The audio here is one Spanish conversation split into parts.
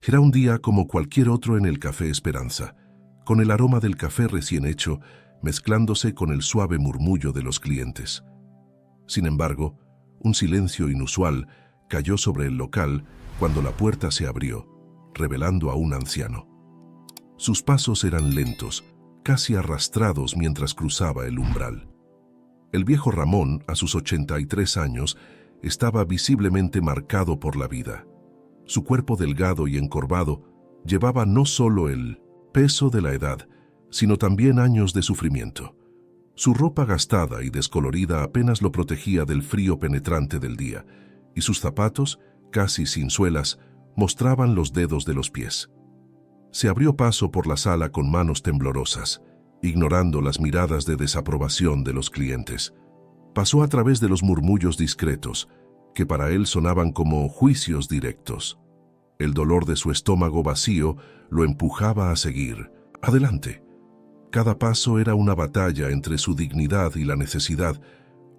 Era un día como cualquier otro en el Café Esperanza, con el aroma del café recién hecho mezclándose con el suave murmullo de los clientes. Sin embargo, un silencio inusual cayó sobre el local cuando la puerta se abrió, revelando a un anciano. Sus pasos eran lentos, casi arrastrados mientras cruzaba el umbral. El viejo Ramón, a sus 83 años, estaba visiblemente marcado por la vida. Su cuerpo delgado y encorvado llevaba no solo el peso de la edad, sino también años de sufrimiento. Su ropa gastada y descolorida apenas lo protegía del frío penetrante del día, y sus zapatos, casi sin suelas, mostraban los dedos de los pies. Se abrió paso por la sala con manos temblorosas, ignorando las miradas de desaprobación de los clientes. Pasó a través de los murmullos discretos, que para él sonaban como juicios directos. El dolor de su estómago vacío lo empujaba a seguir. Adelante. Cada paso era una batalla entre su dignidad y la necesidad.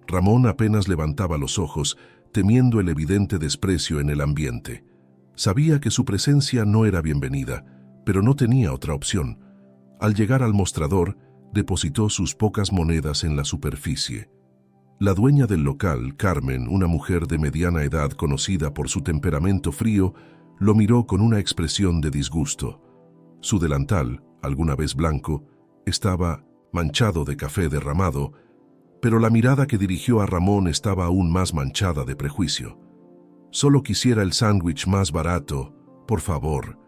Ramón apenas levantaba los ojos, temiendo el evidente desprecio en el ambiente. Sabía que su presencia no era bienvenida, pero no tenía otra opción. Al llegar al mostrador, depositó sus pocas monedas en la superficie. La dueña del local, Carmen, una mujer de mediana edad conocida por su temperamento frío, lo miró con una expresión de disgusto. Su delantal, alguna vez blanco, estaba manchado de café derramado, pero la mirada que dirigió a Ramón estaba aún más manchada de prejuicio. «Solo quisiera el sándwich más barato, por favor»,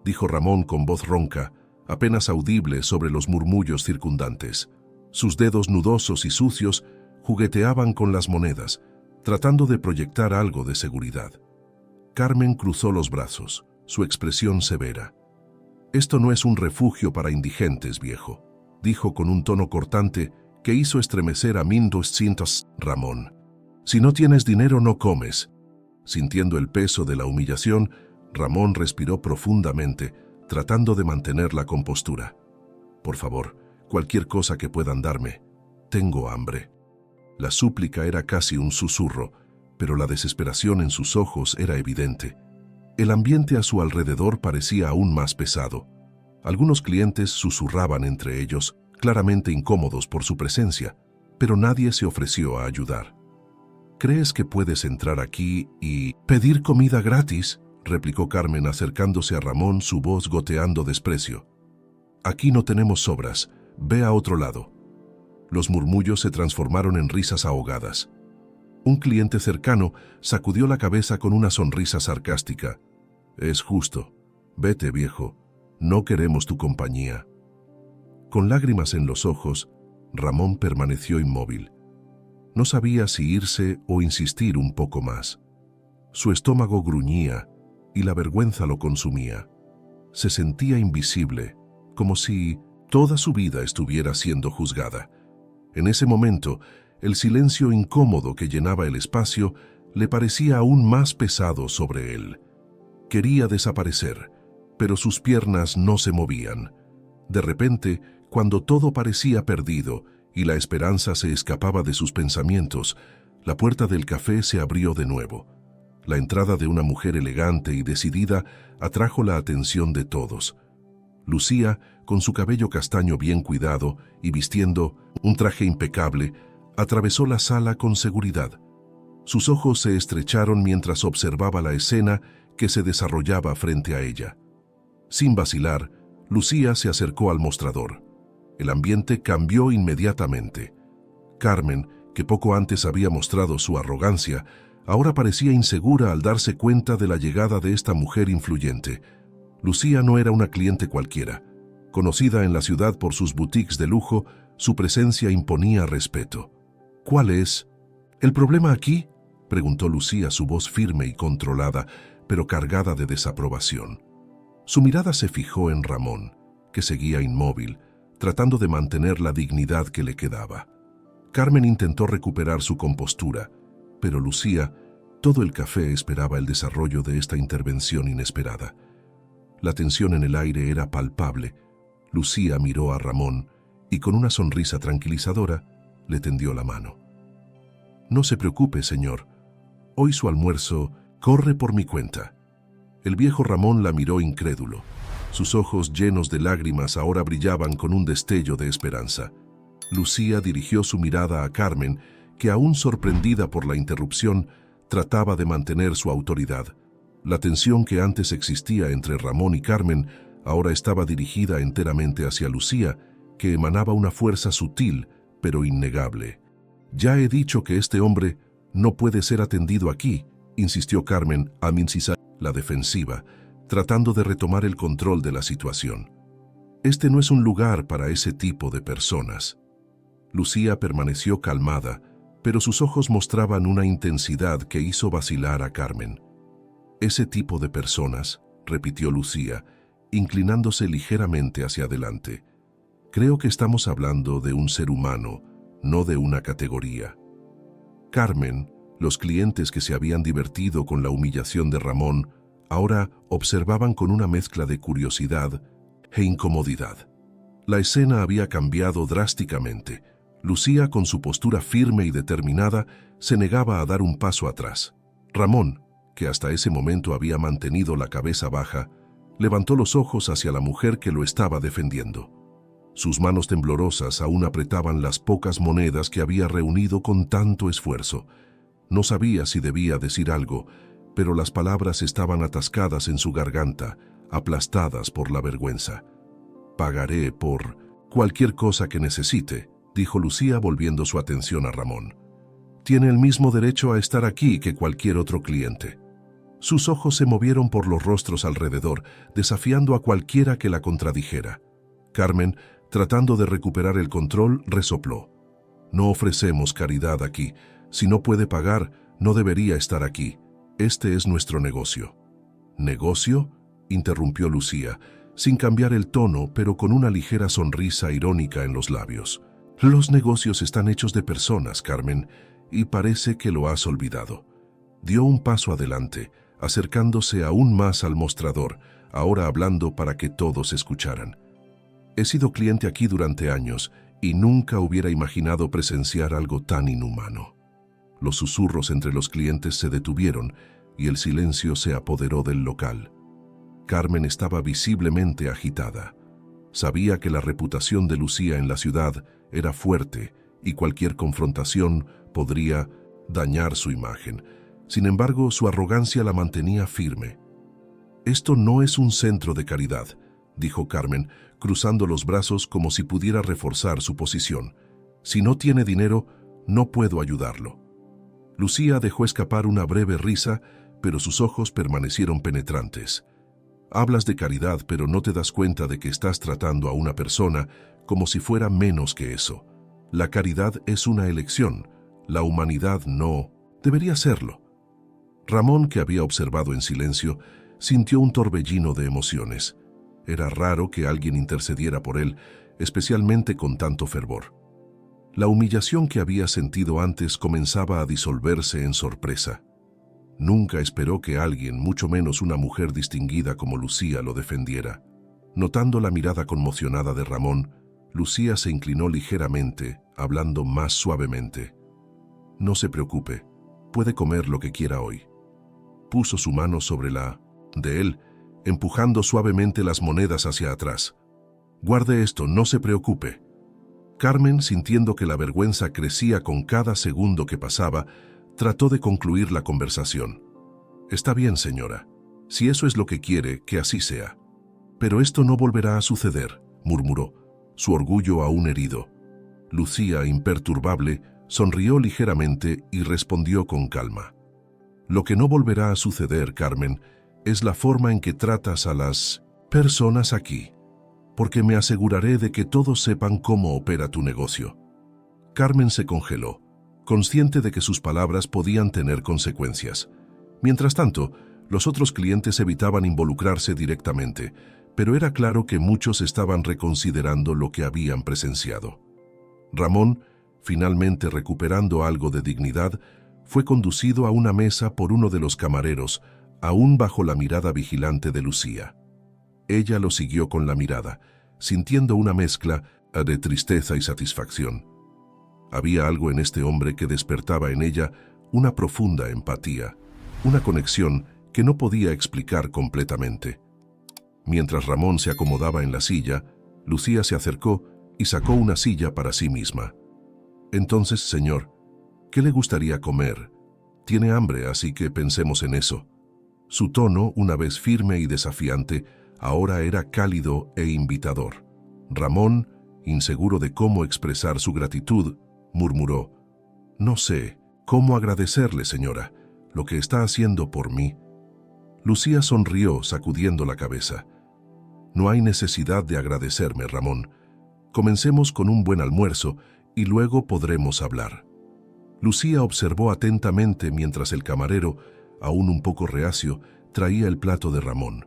dijo Ramón con voz ronca, apenas audible sobre los murmullos circundantes. Sus dedos nudosos y sucios jugueteaban con las monedas, tratando de proyectar algo de seguridad. Carmen cruzó los brazos, su expresión severa. «Esto no es un refugio para indigentes, viejo», dijo con un tono cortante que hizo estremecer a 1200 Ramón. «Si no tienes dinero, no comes». Sintiendo el peso de la humillación, Ramón respiró profundamente, tratando de mantener la compostura. «Por favor, cualquier cosa que puedan darme. Tengo hambre». La súplica era casi un susurro, pero la desesperación en sus ojos era evidente. El ambiente a su alrededor parecía aún más pesado. Algunos clientes susurraban entre ellos, claramente incómodos por su presencia, pero nadie se ofreció a ayudar. «¿Crees que puedes entrar aquí y pedir comida gratis?», replicó Carmen acercándose a Ramón, su voz goteando desprecio. «Aquí no tenemos sobras, ve a otro lado». Los murmullos se transformaron en risas ahogadas. Un cliente cercano sacudió la cabeza con una sonrisa sarcástica. «Es justo. Vete, viejo. No queremos tu compañía». Con lágrimas en los ojos, Ramón permaneció inmóvil. No sabía si irse o insistir un poco más. Su estómago gruñía y la vergüenza lo consumía. Se sentía invisible, como si toda su vida estuviera siendo juzgada. En ese momento, el silencio incómodo que llenaba el espacio le parecía aún más pesado sobre él. Quería desaparecer, pero sus piernas no se movían. De repente, cuando todo parecía perdido y la esperanza se escapaba de sus pensamientos, la puerta del café se abrió de nuevo. La entrada de una mujer elegante y decidida atrajo la atención de todos. Lucía, con su cabello castaño bien cuidado y vistiendo un traje impecable, atravesó la sala con seguridad. Sus ojos se estrecharon mientras observaba la escena que se desarrollaba frente a ella. Sin vacilar, Lucía se acercó al mostrador. El ambiente cambió inmediatamente. Carmen, que poco antes había mostrado su arrogancia, ahora parecía insegura al darse cuenta de la llegada de esta mujer influyente. Lucía no era una cliente cualquiera. Conocida en la ciudad por sus boutiques de lujo, su presencia imponía respeto. «¿Cuál es el problema aquí?», preguntó Lucía, su voz firme y controlada, pero cargada de desaprobación. Su mirada se fijó en Ramón, que seguía inmóvil, tratando de mantener la dignidad que le quedaba. Carmen intentó recuperar su compostura, pero Lucía, todo el café esperaba el desarrollo de esta intervención inesperada. La tensión en el aire era palpable. Lucía miró a Ramón y con una sonrisa tranquilizadora le tendió la mano. «No se preocupe, señor. Hoy su almuerzo corre por mi cuenta». El viejo Ramón la miró incrédulo. Sus ojos llenos de lágrimas ahora brillaban con un destello de esperanza. Lucía dirigió su mirada a Carmen, que aún sorprendida por la interrupción, trataba de mantener su autoridad. La tensión que antes existía entre Ramón y Carmen ahora estaba dirigida enteramente hacia Lucía, que emanaba una fuerza sutil, pero innegable. «Ya he dicho que este hombre no puede ser atendido aquí», insistió Carmen a la defensiva, tratando de retomar el control de la situación. «Este no es un lugar para ese tipo de personas». Lucía permaneció calmada, pero sus ojos mostraban una intensidad que hizo vacilar a Carmen. «Ese tipo de personas», repitió Lucía, inclinándose ligeramente hacia adelante. «Creo que estamos hablando de un ser humano, no de una categoría». Carmen, los clientes que se habían divertido con la humillación de Ramón, ahora observaban con una mezcla de curiosidad e incomodidad. La escena había cambiado drásticamente. Lucía, con su postura firme y determinada, se negaba a dar un paso atrás. Ramón, que hasta ese momento había mantenido la cabeza baja, levantó los ojos hacia la mujer que lo estaba defendiendo. Sus manos temblorosas aún apretaban las pocas monedas que había reunido con tanto esfuerzo. No sabía si debía decir algo, pero las palabras estaban atascadas en su garganta, aplastadas por la vergüenza. «Pagaré por cualquier cosa que necesite», dijo Lucía volviendo su atención a Ramón. «Tiene el mismo derecho a estar aquí que cualquier otro cliente». Sus ojos se movieron por los rostros alrededor, desafiando a cualquiera que la contradijera. Carmen, tratando de recuperar el control, resopló. «No ofrecemos caridad aquí. Si no puede pagar, no debería estar aquí. Este es nuestro negocio». «¿Negocio?», interrumpió Lucía, sin cambiar el tono, pero con una ligera sonrisa irónica en los labios. «Los negocios están hechos de personas, Carmen, y parece que lo has olvidado». Dio un paso adelante, acercándose aún más al mostrador, ahora hablando para que todos escucharan. «He sido cliente aquí durante años y nunca hubiera imaginado presenciar algo tan inhumano». Los susurros entre los clientes se detuvieron y el silencio se apoderó del local. Carmen estaba visiblemente agitada. Sabía que la reputación de Lucía en la ciudad era fuerte y cualquier confrontación podría dañar su imagen. Sin embargo, su arrogancia la mantenía firme. «Esto no es un centro de caridad», dijo Carmen, cruzando los brazos como si pudiera reforzar su posición. «Si no tiene dinero, no puedo ayudarlo». Lucía dejó escapar una breve risa, pero sus ojos permanecieron penetrantes. «Hablas de caridad, pero no te das cuenta de que estás tratando a una persona como si fuera menos que eso. La caridad es una elección, la humanidad no debería serlo». Ramón, que había observado en silencio, sintió un torbellino de emociones. Era raro que alguien intercediera por él, especialmente con tanto fervor. La humillación que había sentido antes comenzaba a disolverse en sorpresa. Nunca esperó que alguien, mucho menos una mujer distinguida como Lucía, lo defendiera. Notando la mirada conmocionada de Ramón, Lucía se inclinó ligeramente, hablando más suavemente. «No se preocupe, puede comer lo que quiera hoy». Puso su mano sobre la de él, empujando suavemente las monedas hacia atrás. «Guarde esto, no se preocupe». Carmen, sintiendo que la vergüenza crecía con cada segundo que pasaba, trató de concluir la conversación. «Está bien, señora. Si eso es lo que quiere, que así sea». «Pero esto no volverá a suceder», murmuró, su orgullo aún herido. Lucía, imperturbable, sonrió ligeramente y respondió con calma. «Lo que no volverá a suceder, Carmen, es la forma en que tratas a las personas aquí, porque me aseguraré de que todos sepan cómo opera tu negocio». Carmen se congeló, consciente de que sus palabras podían tener consecuencias. Mientras tanto, los otros clientes evitaban involucrarse directamente, pero era claro que muchos estaban reconsiderando lo que habían presenciado. Ramón, finalmente recuperando algo de dignidad, fue conducido a una mesa por uno de los camareros, aún bajo la mirada vigilante de Lucía. Ella lo siguió con la mirada, sintiendo una mezcla de tristeza y satisfacción. Había algo en este hombre que despertaba en ella una profunda empatía, una conexión que no podía explicar completamente. Mientras Ramón se acomodaba en la silla, Lucía se acercó y sacó una silla para sí misma. Entonces, señor, ¿qué le gustaría comer? Tiene hambre, así que pensemos en eso. Su tono, una vez firme y desafiante, ahora era cálido e invitador. Ramón, inseguro de cómo expresar su gratitud, murmuró: «No sé cómo agradecerle, señora, lo que está haciendo por mí». Lucía sonrió, sacudiendo la cabeza. «No hay necesidad de agradecerme, Ramón. Comencemos con un buen almuerzo y luego podremos hablar». Lucía observó atentamente mientras el camarero, aún un poco reacio, traía el plato de Ramón.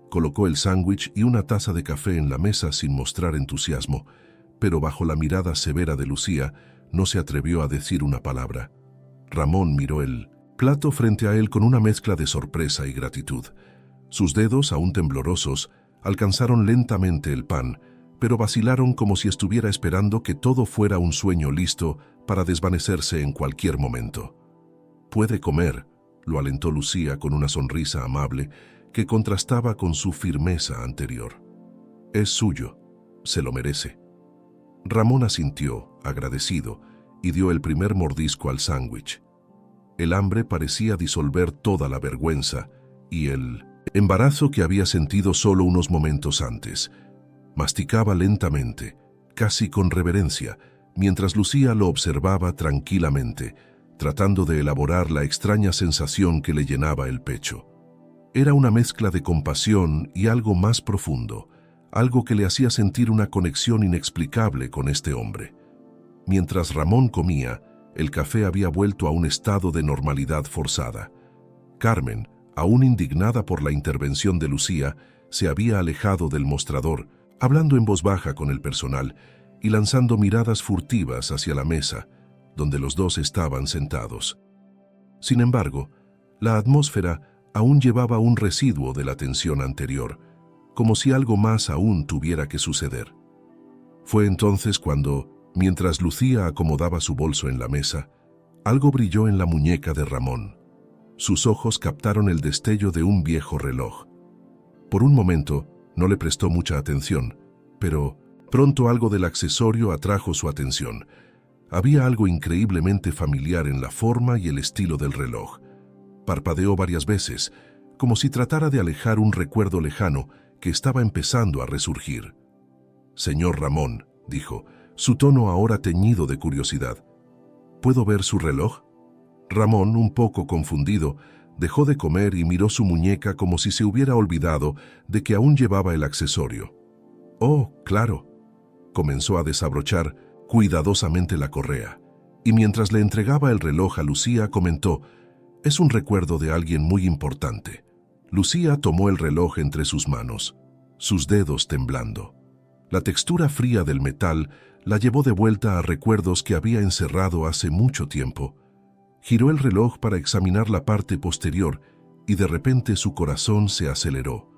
Colocó el sándwich y una taza de café en la mesa sin mostrar entusiasmo, pero bajo la mirada severa de Lucía no se atrevió a decir una palabra. Ramón miró el plato frente a él con una mezcla de sorpresa y gratitud. Sus dedos, aún temblorosos, alcanzaron lentamente el pan, pero vacilaron como si estuviera esperando que todo fuera un sueño listo para desvanecerse en cualquier momento. «Puede comer», lo alentó Lucía con una sonrisa amable que contrastaba con su firmeza anterior. «Es suyo, se lo merece». Ramón asintió, agradecido, y dio el primer mordisco al sándwich. El hambre parecía disolver toda la vergüenza y el embarazo que había sentido solo unos momentos antes. Masticaba lentamente, casi con reverencia, mientras Lucía lo observaba tranquilamente, tratando de elaborar la extraña sensación que le llenaba el pecho. Era una mezcla de compasión y algo más profundo, algo que le hacía sentir una conexión inexplicable con este hombre. Mientras Ramón comía, el café había vuelto a un estado de normalidad forzada. Carmen, aún indignada por la intervención de Lucía, se había alejado del mostrador, hablando en voz baja con el personal y lanzando miradas furtivas hacia la mesa, donde los dos estaban sentados. Sin embargo, la atmósfera aún llevaba un residuo de la tensión anterior, como si algo más aún tuviera que suceder. Fue entonces cuando, mientras Lucía acomodaba su bolso en la mesa, algo brilló en la muñeca de Ramón. Sus ojos captaron el destello de un viejo reloj. Por un momento, no le prestó mucha atención, pero pronto algo del accesorio atrajo su atención. Había algo increíblemente familiar en la forma y el estilo del reloj. Parpadeó varias veces, como si tratara de alejar un recuerdo lejano que estaba empezando a resurgir. «Señor Ramón», dijo, su tono ahora teñido de curiosidad, «¿puedo ver su reloj?». Ramón, un poco confundido, dejó de comer y miró su muñeca como si se hubiera olvidado de que aún llevaba el accesorio. «Oh, claro». Comenzó a desabrochar cuidadosamente la correa, y mientras le entregaba el reloj a Lucía comentó: «Es un recuerdo de alguien muy importante». Lucía tomó el reloj entre sus manos, sus dedos temblando. La textura fría del metal la llevó de vuelta a recuerdos que había encerrado hace mucho tiempo. Giró el reloj para examinar la parte posterior y de repente su corazón se aceleró.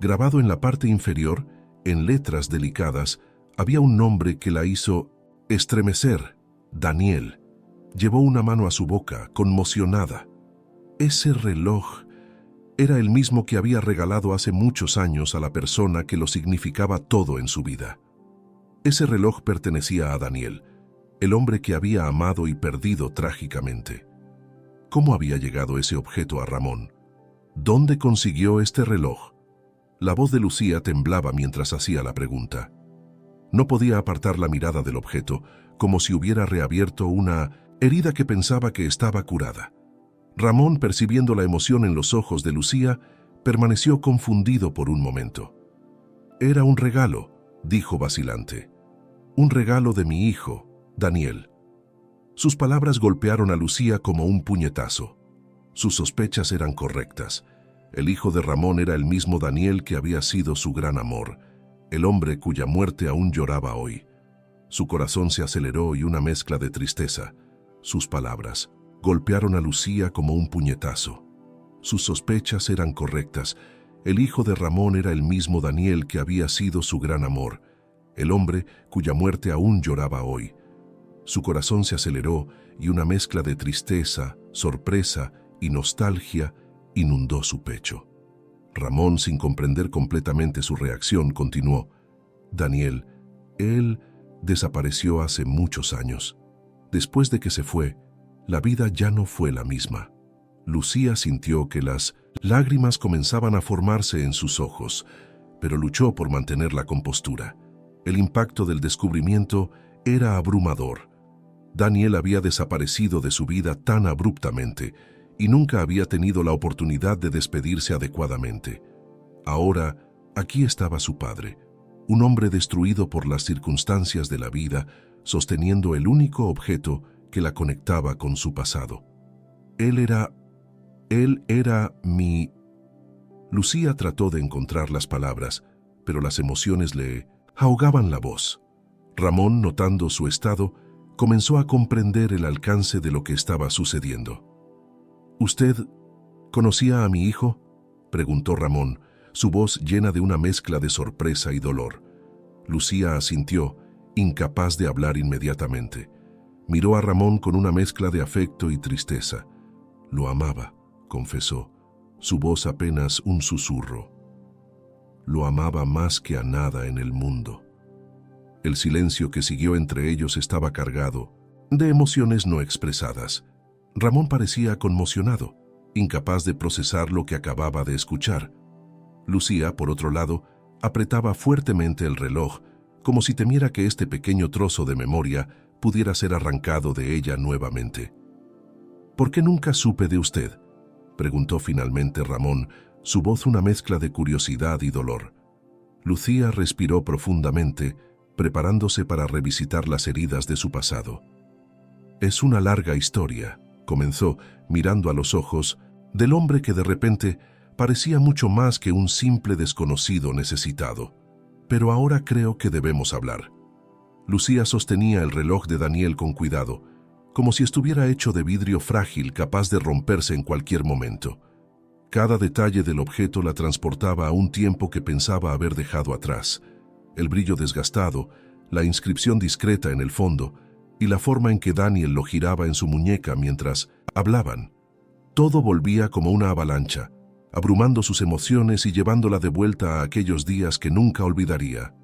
Grabado en la parte inferior, en letras delicadas, había un nombre que la hizo estremecer: Daniel. Llevó una mano a su boca, conmocionada. Ese reloj era el mismo que había regalado hace muchos años a la persona que lo significaba todo en su vida. Ese reloj pertenecía a Daniel, el hombre que había amado y perdido trágicamente. ¿Cómo había llegado ese objeto a Ramón? ¿Dónde consiguió este reloj? La voz de Lucía temblaba mientras hacía la pregunta. No podía apartar la mirada del objeto, como si hubiera reabierto una herida que pensaba que estaba curada. Ramón, percibiendo la emoción en los ojos de Lucía, permaneció confundido por un momento. «Era un regalo», dijo vacilante. «Un regalo de mi hijo, Daniel». Sus palabras golpearon a Lucía como un puñetazo. Sus sospechas eran correctas. El hijo de Ramón era el mismo Daniel que había sido su gran amor, el hombre cuya muerte aún lloraba hoy. Su corazón se aceleró y una mezcla de tristeza. Sus palabras golpearon a Lucía como un puñetazo. Sus sospechas eran correctas. El hijo de Ramón era el mismo Daniel que había sido su gran amor, el hombre cuya muerte aún lloraba hoy. Su corazón se aceleró y una mezcla de tristeza, sorpresa y nostalgia inundó su pecho. Ramón, sin comprender completamente su reacción, continuó: Daniel, él desapareció hace muchos años. Después de que se fue, la vida ya no fue la misma. Lucía sintió que las lágrimas comenzaban a formarse en sus ojos, pero luchó por mantener la compostura. El impacto del descubrimiento era abrumador. Daniel había desaparecido de su vida tan abruptamente y nunca había tenido la oportunidad de despedirse adecuadamente. Ahora, aquí estaba su padre, un hombre destruido por las circunstancias de la vida, sosteniendo el único objeto que la conectaba con su pasado. Él era mi... Lucía trató de encontrar las palabras, pero las emociones le ahogaban la voz. Ramón, notando su estado, comenzó a comprender el alcance de lo que estaba sucediendo. ¿Usted conocía a mi hijo?, preguntó Ramón, su voz llena de una mezcla de sorpresa y dolor. Lucía asintió, incapaz de hablar inmediatamente. Miró a Ramón con una mezcla de afecto y tristeza. Lo amaba, confesó, su voz apenas un susurro. Lo amaba más que a nada en el mundo. El silencio que siguió entre ellos estaba cargado de emociones no expresadas. Ramón parecía conmocionado, incapaz de procesar lo que acababa de escuchar. Lucía, por otro lado, apretaba fuertemente el reloj, como si temiera que este pequeño trozo de memoria pudiera ser arrancado de ella nuevamente. ¿Por qué nunca supe de usted?, preguntó finalmente Ramón, su voz una mezcla de curiosidad y dolor. Lucía respiró profundamente, preparándose para revisitar las heridas de su pasado. Es una larga historia, comenzó, mirando a los ojos del hombre que de repente parecía mucho más que un simple desconocido necesitado. Pero ahora creo que debemos hablar. Lucía sostenía el reloj de Daniel con cuidado, como si estuviera hecho de vidrio frágil capaz de romperse en cualquier momento. Cada detalle del objeto la transportaba a un tiempo que pensaba haber dejado atrás. El brillo desgastado, la inscripción discreta en el fondo y la forma en que Daniel lo giraba en su muñeca mientras hablaban. Todo volvía como una avalancha, abrumando sus emociones y llevándola de vuelta a aquellos días que nunca olvidaría.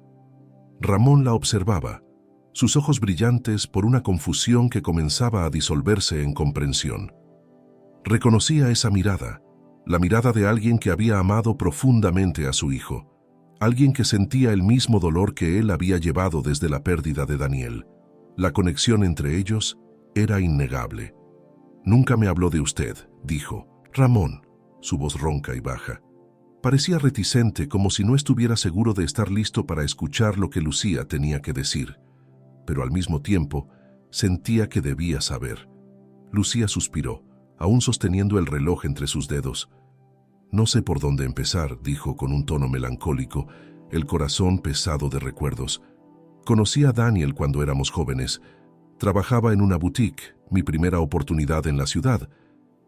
Ramón la observaba, sus ojos brillantes por una confusión que comenzaba a disolverse en comprensión. Reconocía esa mirada, la mirada de alguien que había amado profundamente a su hijo, alguien que sentía el mismo dolor que él había llevado desde la pérdida de Daniel. La conexión entre ellos era innegable. «Nunca me habló de usted», dijo. «Ramón», su voz ronca y baja. Parecía reticente, como si no estuviera seguro de estar listo para escuchar lo que Lucía tenía que decir. Pero al mismo tiempo, sentía que debía saber. Lucía suspiró, aún sosteniendo el reloj entre sus dedos. «No sé por dónde empezar», dijo con un tono melancólico, el corazón pesado de recuerdos. «Conocí a Daniel cuando éramos jóvenes. Trabajaba en una boutique, mi primera oportunidad en la ciudad.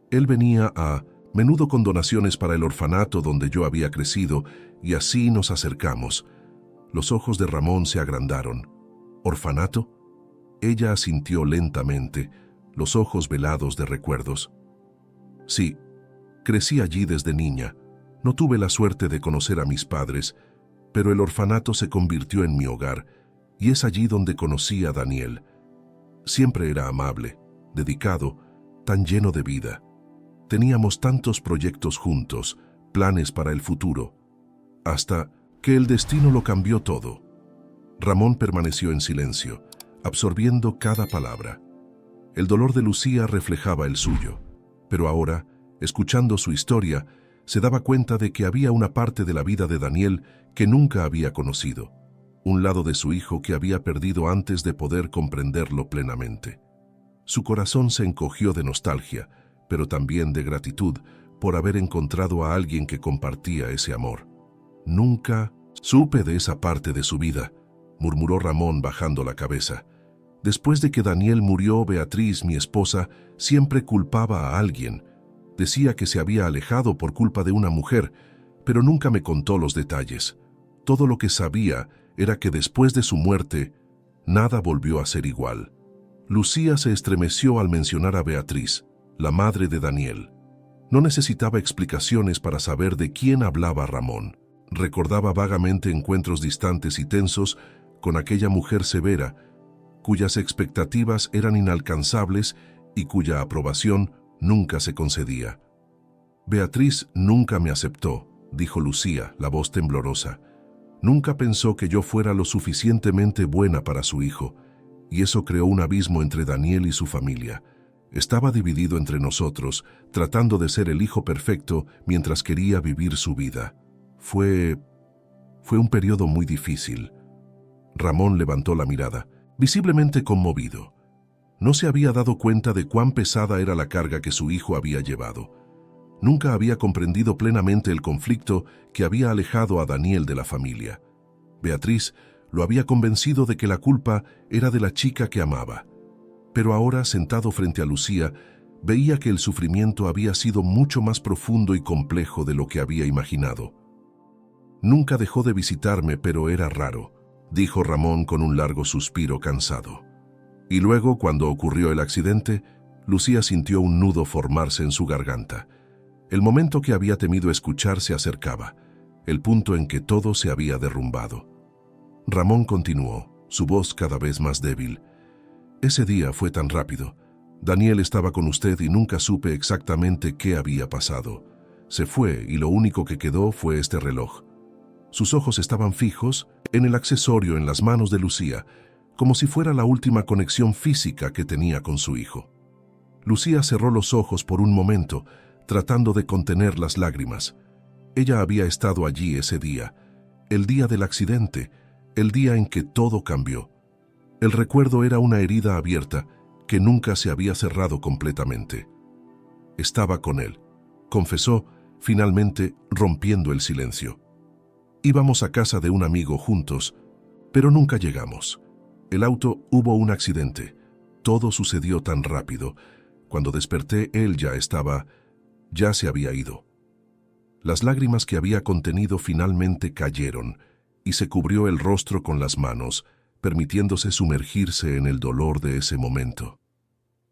Él venía a menudo con donaciones para el orfanato donde yo había crecido, y así nos acercamos». Los ojos de Ramón se agrandaron. «¿Orfanato?». Ella asintió lentamente, los ojos velados de recuerdos. «Sí, crecí allí desde niña. No tuve la suerte de conocer a mis padres, pero el orfanato se convirtió en mi hogar, y es allí donde conocí a Daniel. Siempre era amable, dedicado, tan lleno de vida. Teníamos tantos proyectos juntos, planes para el futuro, hasta que el destino lo cambió todo». Ramón permaneció en silencio, absorbiendo cada palabra. El dolor de Lucía reflejaba el suyo, pero ahora, escuchando su historia, se daba cuenta de que había una parte de la vida de Daniel que nunca había conocido, un lado de su hijo que había perdido antes de poder comprenderlo plenamente. Su corazón se encogió de nostalgia, pero también de gratitud por haber encontrado a alguien que compartía ese amor. «Nunca supe de esa parte de su vida», murmuró Ramón bajando la cabeza. «Después de que Daniel murió, Beatriz, mi esposa, siempre culpaba a alguien. Decía que se había alejado por culpa de una mujer, pero nunca me contó los detalles. Todo lo que sabía era que después de su muerte, nada volvió a ser igual». Lucía se estremeció al mencionar a Beatriz, la madre de Daniel. No necesitaba explicaciones para saber de quién hablaba Ramón. Recordaba vagamente encuentros distantes y tensos con aquella mujer severa, cuyas expectativas eran inalcanzables y cuya aprobación nunca se concedía. Beatriz nunca me aceptó, dijo Lucía, la voz temblorosa. Nunca pensó que yo fuera lo suficientemente buena para su hijo, y eso creó un abismo entre Daniel y su familia. Estaba dividido entre nosotros, tratando de ser el hijo perfecto mientras quería vivir su vida. Fue un periodo muy difícil. Ramón levantó la mirada, visiblemente conmovido. No se había dado cuenta de cuán pesada era la carga que su hijo había llevado. Nunca había comprendido plenamente el conflicto que había alejado a Daniel de la familia. Beatriz lo había convencido de que la culpa era de la chica que amaba. Pero ahora, sentado frente a Lucía, veía que el sufrimiento había sido mucho más profundo y complejo de lo que había imaginado. Nunca dejó de visitarme, pero era raro, dijo Ramón con un largo suspiro cansado. Y luego, cuando ocurrió el accidente, Lucía sintió un nudo formarse en su garganta. El momento que había temido escuchar se acercaba, el punto en que todo se había derrumbado. Ramón continuó, su voz cada vez más débil. Ese día fue tan rápido. Daniel estaba con usted y nunca supe exactamente qué había pasado. Se fue y lo único que quedó fue este reloj. Sus ojos estaban fijos en el accesorio en las manos de Lucía, como si fuera la última conexión física que tenía con su hijo. Lucía cerró los ojos por un momento, tratando de contener las lágrimas. Ella había estado allí ese día, el día del accidente, el día en que todo cambió. El recuerdo era una herida abierta que nunca se había cerrado completamente. Estaba con él, confesó, finalmente rompiendo el silencio. Íbamos a casa de un amigo juntos, pero nunca llegamos. El auto hubo un accidente. Todo sucedió tan rápido. Cuando desperté, él ya se había ido. Las lágrimas que había contenido finalmente cayeron y se cubrió el rostro con las manos, permitiéndose sumergirse en el dolor de ese momento.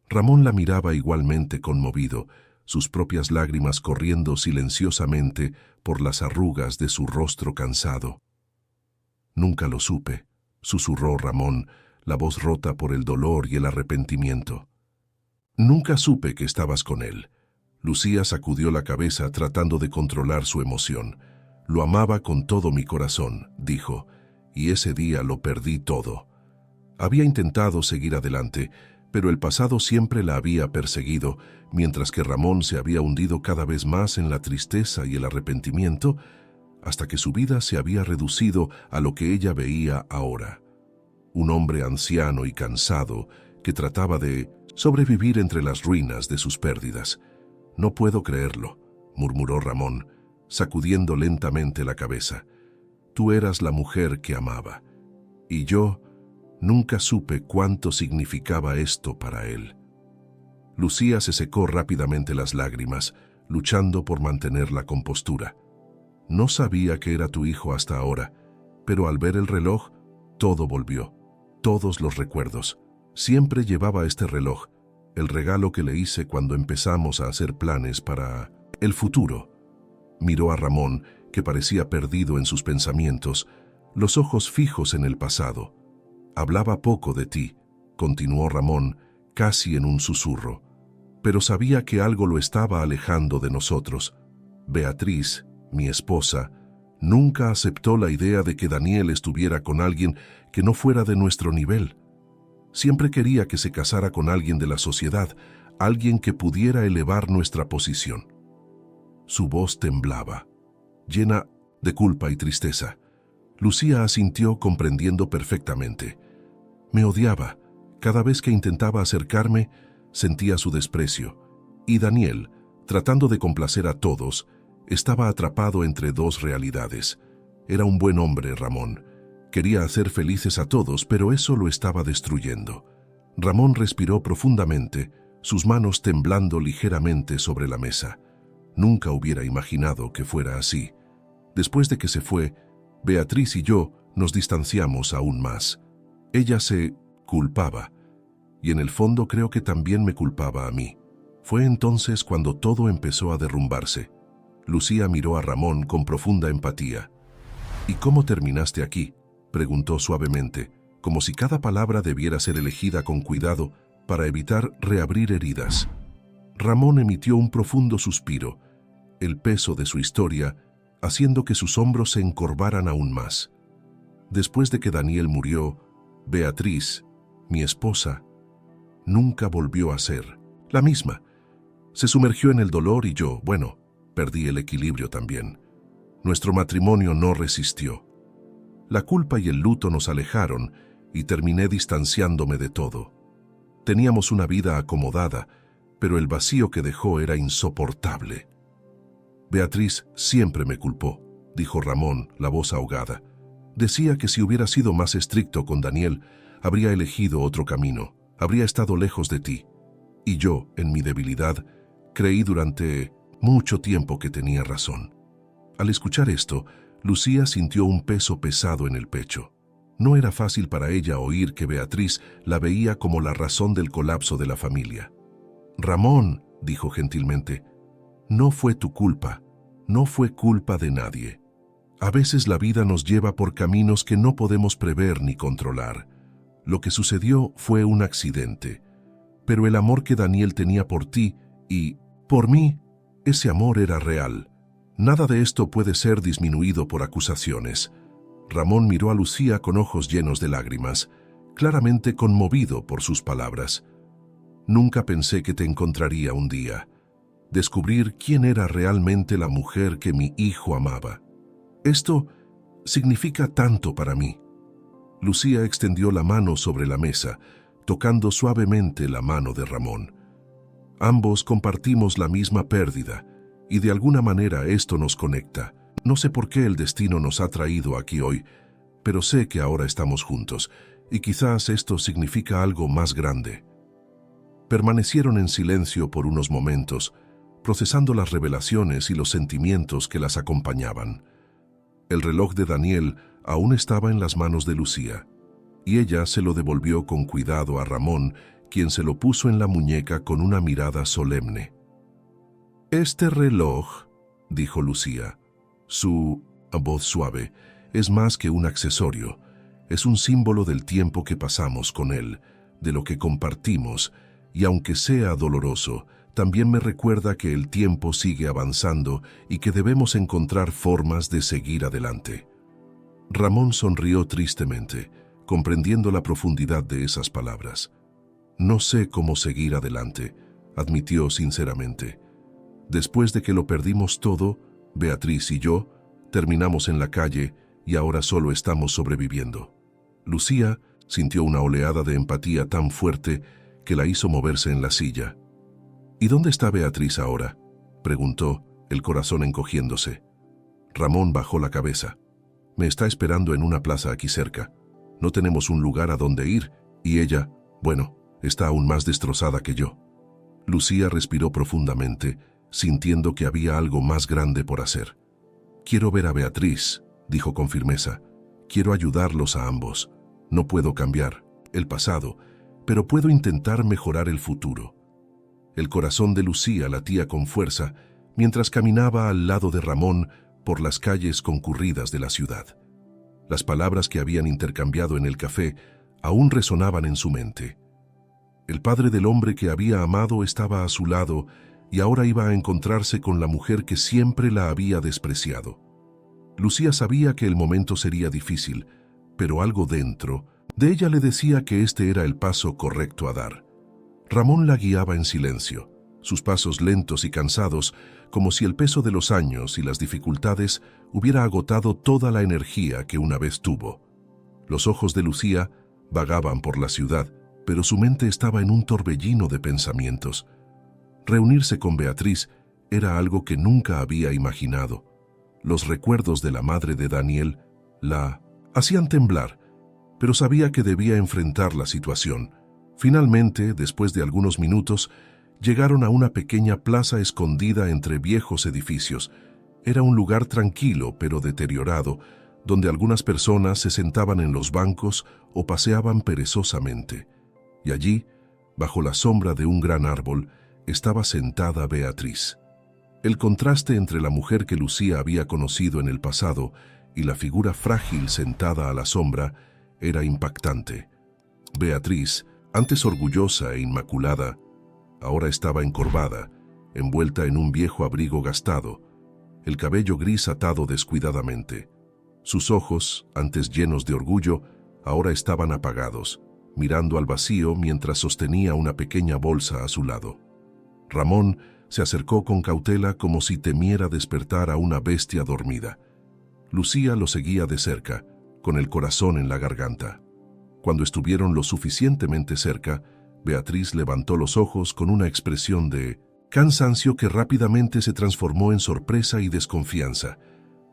Ramón la miraba igualmente conmovido, sus propias lágrimas corriendo silenciosamente por las arrugas de su rostro cansado. Nunca lo supe, susurró Ramón, la voz rota por el dolor y el arrepentimiento. Nunca supe que estabas con él. Lucía sacudió la cabeza tratando de controlar su emoción. Lo amaba con todo mi corazón, dijo, y ese día lo perdí todo. Había intentado seguir adelante, pero el pasado siempre la había perseguido, mientras que Ramón se había hundido cada vez más en la tristeza y el arrepentimiento, hasta que su vida se había reducido a lo que ella veía ahora. Un hombre anciano y cansado que trataba de sobrevivir entre las ruinas de sus pérdidas. No puedo creerlo, murmuró Ramón, sacudiendo lentamente la cabeza. Tú eras la mujer que amaba, y yo nunca supe cuánto significaba esto para él. Lucía se secó rápidamente las lágrimas, luchando por mantener la compostura. No sabía que era tu hijo hasta ahora, pero al ver el reloj, todo volvió. Todos los recuerdos. Siempre llevaba este reloj, el regalo que le hice cuando empezamos a hacer planes para el futuro. Miró a Ramón, que parecía perdido en sus pensamientos, los ojos fijos en el pasado. Hablaba poco de ti, continuó Ramón, casi en un susurro, pero sabía que algo lo estaba alejando de nosotros. Beatriz, mi esposa, nunca aceptó la idea de que Daniel estuviera con alguien que no fuera de nuestro nivel. Siempre quería que se casara con alguien de la sociedad, alguien que pudiera elevar nuestra posición. Su voz temblaba, llena de culpa y tristeza. Lucía asintió comprendiendo perfectamente. Me odiaba. Cada vez que intentaba acercarme, sentía su desprecio. Y Daniel, tratando de complacer a todos, estaba atrapado entre dos realidades. Era un buen hombre, Ramón. Quería hacer felices a todos, pero eso lo estaba destruyendo. Ramón respiró profundamente, sus manos temblando ligeramente sobre la mesa. Nunca hubiera imaginado que fuera así. Después de que se fue, Beatriz y yo nos distanciamos aún más. Ella se culpaba, y en el fondo creo que también me culpaba a mí. Fue entonces cuando todo empezó a derrumbarse. Lucía miró a Ramón con profunda empatía. «¿Y cómo terminaste aquí?», preguntó suavemente, como si cada palabra debiera ser elegida con cuidado para evitar reabrir heridas. Ramón emitió un profundo suspiro, el peso de su historia haciendo que sus hombros se encorvaran aún más. Después de que Daniel murió, Beatriz, mi esposa, nunca volvió a ser la misma. Se sumergió en el dolor y yo, perdí el equilibrio también. Nuestro matrimonio no resistió. La culpa y el luto nos alejaron y terminé distanciándome de todo. Teníamos una vida acomodada, pero el vacío que dejó era insoportable. Beatriz siempre me culpó, dijo Ramón, la voz ahogada. Decía que si hubiera sido más estricto con Daniel, habría elegido otro camino, habría estado lejos de ti. Y yo, en mi debilidad, creí durante mucho tiempo que tenía razón. Al escuchar esto, Lucía sintió un peso pesado en el pecho. No era fácil para ella oír que Beatriz la veía como la razón del colapso de la familia. «Ramón», dijo gentilmente, «no fue tu culpa, no fue culpa de nadie. A veces la vida nos lleva por caminos que no podemos prever ni controlar. Lo que sucedió fue un accidente, pero el amor que Daniel tenía por ti y por mí, ese amor era real. Nada de esto puede ser disminuido por acusaciones». Ramón miró a Lucía con ojos llenos de lágrimas, claramente conmovido por sus palabras. «Nunca pensé que te encontraría un día. Descubrir quién era realmente la mujer que mi hijo amaba. Esto significa tanto para mí». Lucía extendió la mano sobre la mesa, tocando suavemente la mano de Ramón. «Ambos compartimos la misma pérdida, y de alguna manera esto nos conecta. No sé por qué el destino nos ha traído aquí hoy, pero sé que ahora estamos juntos, y quizás esto significa algo más grande». Permanecieron en silencio por unos momentos, procesando las revelaciones y los sentimientos que las acompañaban. El reloj de Daniel aún estaba en las manos de Lucía, y ella se lo devolvió con cuidado a Ramón, quien se lo puso en la muñeca con una mirada solemne. «Este reloj», dijo Lucía, su voz suave, «es más que un accesorio, es un símbolo del tiempo que pasamos con él, de lo que compartimos, y aunque sea doloroso, también me recuerda que el tiempo sigue avanzando y que debemos encontrar formas de seguir adelante». Ramón sonrió tristemente, comprendiendo la profundidad de esas palabras. «No sé cómo seguir adelante», admitió sinceramente. «Después de que lo perdimos todo, Beatriz y yo, terminamos en la calle y ahora solo estamos sobreviviendo». Lucía sintió una oleada de empatía tan fuerte que la hizo moverse en la silla. «¿Y dónde está Beatriz ahora?», preguntó, el corazón encogiéndose. Ramón bajó la cabeza. «Me está esperando en una plaza aquí cerca. No tenemos un lugar a donde ir y ella, está aún más destrozada que yo». Lucía respiró profundamente, sintiendo que había algo más grande por hacer. «Quiero ver a Beatriz», dijo con firmeza. «Quiero ayudarlos a ambos. No puedo cambiar el pasado, pero puedo intentar mejorar el futuro». El corazón de Lucía latía con fuerza mientras caminaba al lado de Ramón por las calles concurridas de la ciudad. Las palabras que habían intercambiado en el café aún resonaban en su mente. El padre del hombre que había amado estaba a su lado y ahora iba a encontrarse con la mujer que siempre la había despreciado. Lucía sabía que el momento sería difícil, pero algo dentro de ella le decía que este era el paso correcto a dar. Ramón la guiaba en silencio, sus pasos lentos y cansados, como si el peso de los años y las dificultades hubiera agotado toda la energía que una vez tuvo. Los ojos de Lucía vagaban por la ciudad, pero su mente estaba en un torbellino de pensamientos. Reunirse con Beatriz era algo que nunca había imaginado. Los recuerdos de la madre de Daniel la hacían temblar, pero sabía que debía enfrentar la situación. Finalmente, después de algunos minutos, llegaron a una pequeña plaza escondida entre viejos edificios. Era un lugar tranquilo pero deteriorado, donde algunas personas se sentaban en los bancos o paseaban perezosamente. Y allí, bajo la sombra de un gran árbol, estaba sentada Beatriz. El contraste entre la mujer que Lucía había conocido en el pasado y la figura frágil sentada a la sombra era impactante. Beatriz, antes orgullosa e inmaculada, ahora estaba encorvada, envuelta en un viejo abrigo gastado, el cabello gris atado descuidadamente. Sus ojos, antes llenos de orgullo, ahora estaban apagados, mirando al vacío mientras sostenía una pequeña bolsa a su lado. Ramón se acercó con cautela como si temiera despertar a una bestia dormida. Lucía lo seguía de cerca, con el corazón en la garganta. Cuando estuvieron lo suficientemente cerca, Beatriz levantó los ojos con una expresión de cansancio que rápidamente se transformó en sorpresa y desconfianza.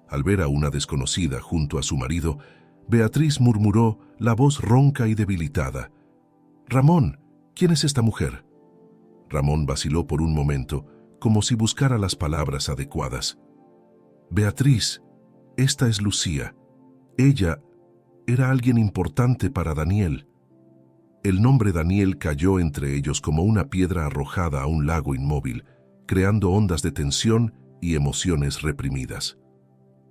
Al ver a una desconocida junto a su marido, Beatriz murmuró, la voz ronca y debilitada: «Ramón, ¿quién es esta mujer?». Ramón vaciló por un momento, como si buscara las palabras adecuadas. «Beatriz, esta es Lucía. Ella era alguien importante para Daniel». El nombre Daniel cayó entre ellos como una piedra arrojada a un lago inmóvil, creando ondas de tensión y emociones reprimidas.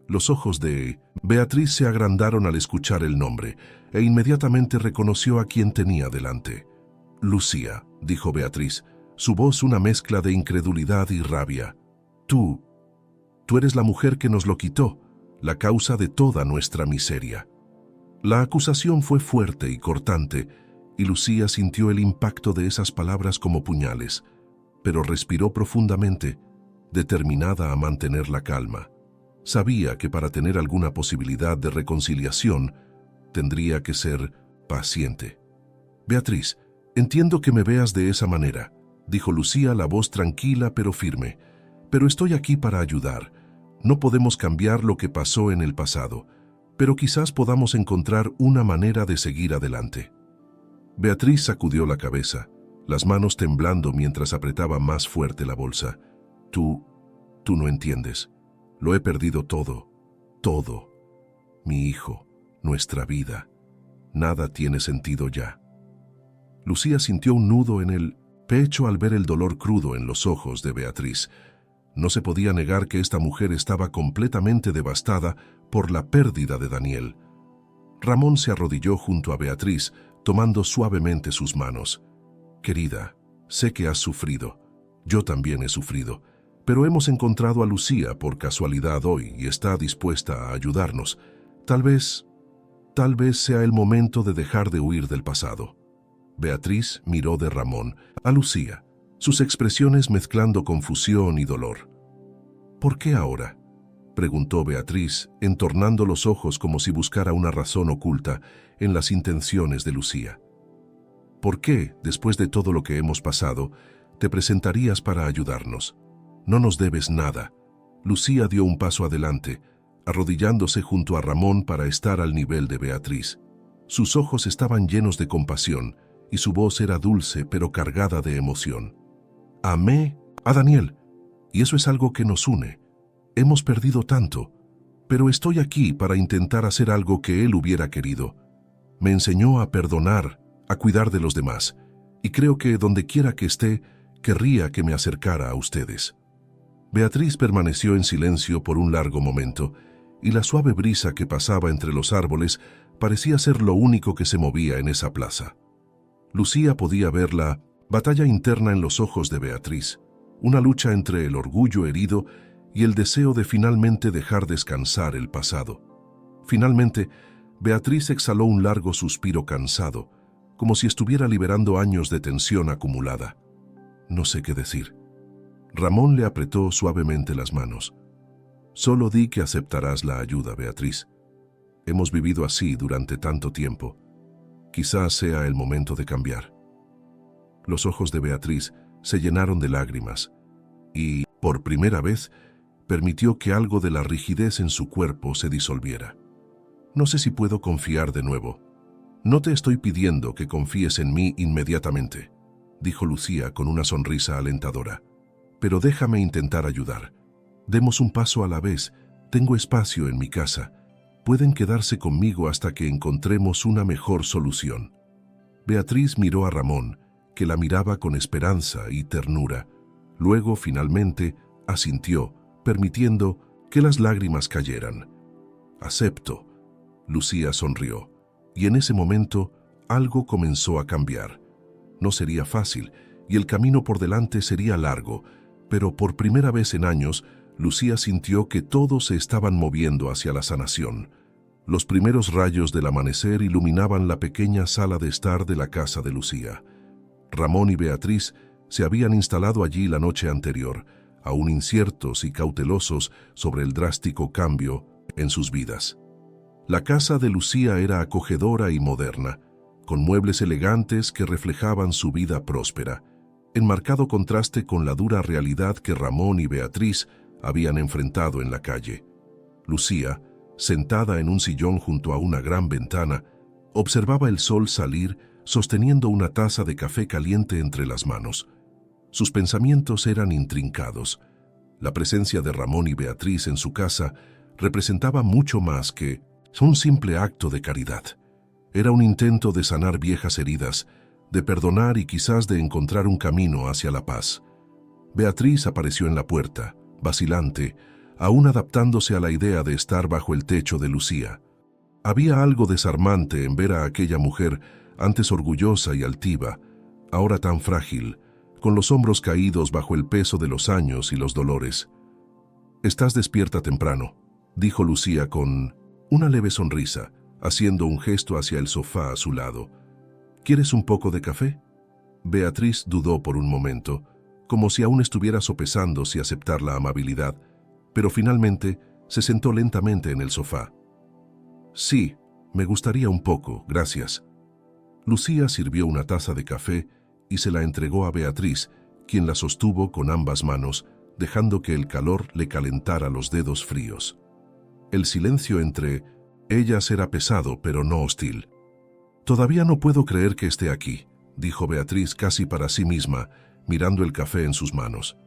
Los ojos de Beatriz se agrandaron al escuchar el nombre, e inmediatamente reconoció a quien tenía delante. «Lucía», dijo Beatriz, su voz una mezcla de incredulidad y rabia. Tú eres la mujer que nos lo quitó, la causa de toda nuestra miseria». La acusación fue fuerte y cortante, y Lucía sintió el impacto de esas palabras como puñales, pero respiró profundamente, determinada a mantener la calma. Sabía que para tener alguna posibilidad de reconciliación, tendría que ser paciente. «Beatriz, entiendo que me veas de esa manera», dijo Lucía, la voz tranquila pero firme, «pero estoy aquí para ayudar. No podemos cambiar lo que pasó en el pasado, pero quizás podamos encontrar una manera de seguir adelante». Beatriz sacudió la cabeza, las manos temblando mientras apretaba más fuerte la bolsa. Tú no entiendes. Lo he perdido todo, todo. Mi hijo, nuestra vida. Nada tiene sentido ya». Lucía sintió un nudo en el pecho al ver el dolor crudo en los ojos de Beatriz. No se podía negar que esta mujer estaba completamente devastada por la pérdida de Daniel. Ramón se arrodilló junto a Beatriz, tomando suavemente sus manos. «Querida, sé que has sufrido. Yo también he sufrido. Pero hemos encontrado a Lucía por casualidad hoy y está dispuesta a ayudarnos. Tal vez sea el momento de dejar de huir del pasado». Beatriz miró de Ramón a Lucía, sus expresiones mezclando confusión y dolor. «¿Por qué ahora?», preguntó Beatriz, entornando los ojos como si buscara una razón oculta en las intenciones de Lucía. «¿Por qué, después de todo lo que hemos pasado, te presentarías para ayudarnos? No nos debes nada». Lucía dio un paso adelante, arrodillándose junto a Ramón para estar al nivel de Beatriz. Sus ojos estaban llenos de compasión y su voz era dulce pero cargada de emoción. «Amé a Daniel, y eso es algo que nos une. Hemos perdido tanto, pero estoy aquí para intentar hacer algo que él hubiera querido. Me enseñó a perdonar, a cuidar de los demás, y creo que donde quiera que esté, querría que me acercara a ustedes». Beatriz permaneció en silencio por un largo momento, y la suave brisa que pasaba entre los árboles parecía ser lo único que se movía en esa plaza. Lucía podía ver la batalla interna en los ojos de Beatriz, una lucha entre el orgullo herido y el deseo de finalmente dejar descansar el pasado. Finalmente, Beatriz exhaló un largo suspiro cansado, como si estuviera liberando años de tensión acumulada. «No sé qué decir». Ramón le apretó suavemente las manos. «Solo di que aceptarás la ayuda, Beatriz. Hemos vivido así durante tanto tiempo. Quizás sea el momento de cambiar». Los ojos de Beatriz se llenaron de lágrimas y, por primera vez, permitió que algo de la rigidez en su cuerpo se disolviera. «No sé si puedo confiar de nuevo. No te estoy pidiendo que confíes en mí inmediatamente», dijo Lucía con una sonrisa alentadora. «Pero déjame intentar ayudar. Demos un paso a la vez. Tengo espacio en mi casa. Pueden quedarse conmigo hasta que encontremos una mejor solución». Beatriz miró a Ramón, que la miraba con esperanza y ternura, Luego, finalmente, asintió, permitiendo que las lágrimas cayeran. «Acepto». Lucía sonrió, y en ese momento algo comenzó a cambiar. No sería fácil, y el camino por delante sería largo, pero por primera vez en años, Lucía sintió que todos se estaban moviendo hacia la sanación. Los primeros rayos del amanecer iluminaban la pequeña sala de estar de la casa de Lucía. Ramón y Beatriz se habían instalado allí la noche anterior, aún inciertos y cautelosos sobre el drástico cambio en sus vidas. La casa de Lucía era acogedora y moderna, con muebles elegantes que reflejaban su vida próspera, en marcado contraste con la dura realidad que Ramón y Beatriz habían enfrentado en la calle. Lucía, sentada en un sillón junto a una gran ventana, observaba el sol salir sosteniendo una taza de café caliente entre las manos. Sus pensamientos eran intrincados. La presencia de Ramón y Beatriz en su casa representaba mucho más que un simple acto de caridad. Era un intento de sanar viejas heridas, de perdonar y quizás de encontrar un camino hacia la paz. Beatriz apareció en la puerta, vacilante, aún adaptándose a la idea de estar bajo el techo de Lucía. Había algo desarmante en ver a aquella mujer, antes orgullosa y altiva, ahora tan frágil, con los hombros caídos bajo el peso de los años y los dolores. «Estás despierta temprano», dijo Lucía con una leve sonrisa, haciendo un gesto hacia el sofá a su lado. «¿Quieres un poco de café?» Beatriz dudó por un momento, como si aún estuviera sopesando si aceptar la amabilidad, pero finalmente se sentó lentamente en el sofá. «Sí, me gustaría un poco, gracias». Lucía sirvió una taza de café y se la entregó a Beatriz, quien la sostuvo con ambas manos, dejando que el calor le calentara los dedos fríos. El silencio entre ellas era pesado, pero no hostil. «Todavía no puedo creer que esté aquí», dijo Beatriz casi para sí misma, mirando el café en sus manos.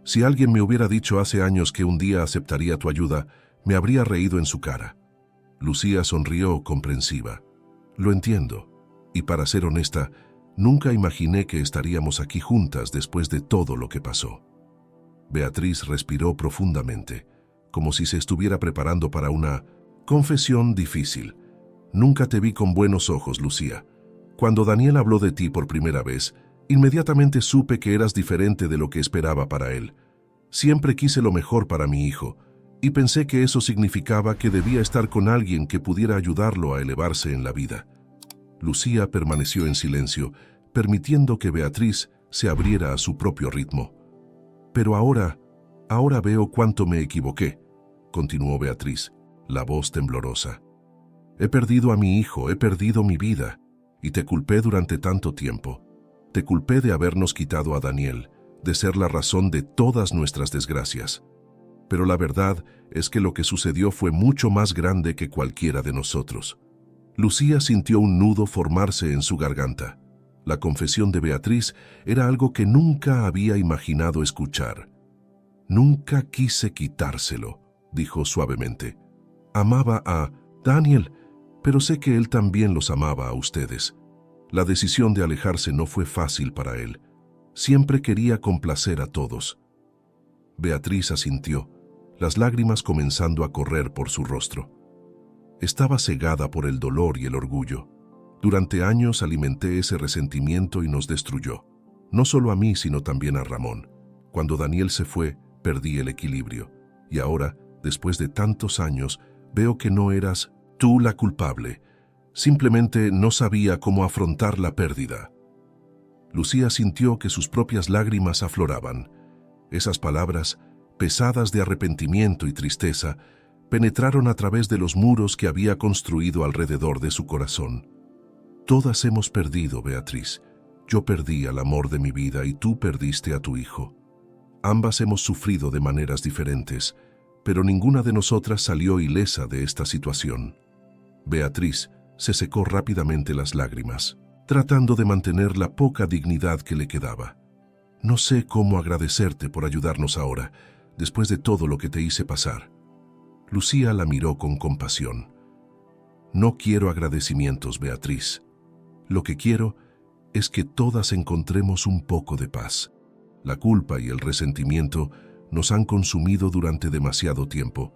«Si alguien me hubiera dicho hace años que un día aceptaría tu ayuda, me habría reído en su cara». Lucía sonrió comprensiva. «Lo entiendo. Y para ser honesta, nunca imaginé que estaríamos aquí juntas después de todo lo que pasó». Beatriz respiró profundamente, como si se estuviera preparando para una confesión difícil. «Nunca te vi con buenos ojos, Lucía. Cuando Daniel habló de ti por primera vez, inmediatamente supe que eras diferente de lo que esperaba para él. Siempre quise lo mejor para mi hijo, y pensé que eso significaba que debía estar con alguien que pudiera ayudarlo a elevarse en la vida». Lucía permaneció en silencio, permitiendo que Beatriz se abriera a su propio ritmo. «Pero ahora veo cuánto me equivoqué», continuó Beatriz, la voz temblorosa. «He perdido a mi hijo, he perdido mi vida, y te culpé durante tanto tiempo. Te culpé de habernos quitado a Daniel, de ser la razón de todas nuestras desgracias. Pero la verdad es que lo que sucedió fue mucho más grande que cualquiera de nosotros». Lucía sintió un nudo formarse en su garganta. La confesión de Beatriz era algo que nunca había imaginado escuchar. «Nunca quise quitárselo», dijo suavemente. «Amaba a Daniel, pero sé que él también los amaba a ustedes. La decisión de alejarse no fue fácil para él. Siempre quería complacer a todos». Beatriz asintió, las lágrimas comenzando a correr por su rostro. Estaba cegada por el dolor y el orgullo. Durante años alimenté ese resentimiento y nos destruyó. No solo a mí, sino también a Ramón. Cuando Daniel se fue, perdí el equilibrio. Y ahora, después de tantos años, veo que no eras tú la culpable. Simplemente no sabía cómo afrontar la pérdida». Lucía sintió que sus propias lágrimas afloraban. Esas palabras, pesadas de arrepentimiento y tristeza, penetraron a través de los muros que había construido alrededor de su corazón. «Todas hemos perdido, Beatriz. Yo perdí al amor de mi vida y tú perdiste a tu hijo. Ambas hemos sufrido de maneras diferentes, pero ninguna de nosotras salió ilesa de esta situación». Beatriz se secó rápidamente las lágrimas, tratando de mantener la poca dignidad que le quedaba. «No sé cómo agradecerte por ayudarnos ahora, después de todo lo que te hice pasar». Lucía la miró con compasión. «No quiero agradecimientos, Beatriz. Lo que quiero es que todas encontremos un poco de paz». La culpa y el resentimiento nos han consumido durante demasiado tiempo.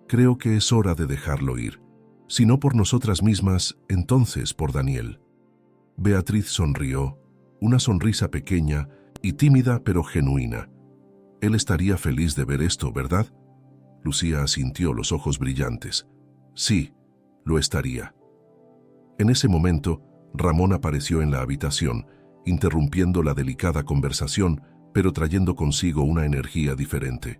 Creo que es hora de dejarlo ir. Si no por nosotras mismas, entonces por Daniel. Beatriz sonrió, una sonrisa pequeña y tímida pero genuina. Él estaría feliz de ver esto, ¿verdad? Lucía asintió, los ojos brillantes. Sí, lo estaría. En ese momento, Ramón apareció en la habitación, interrumpiendo la delicada conversación, pero trayendo consigo una energía diferente.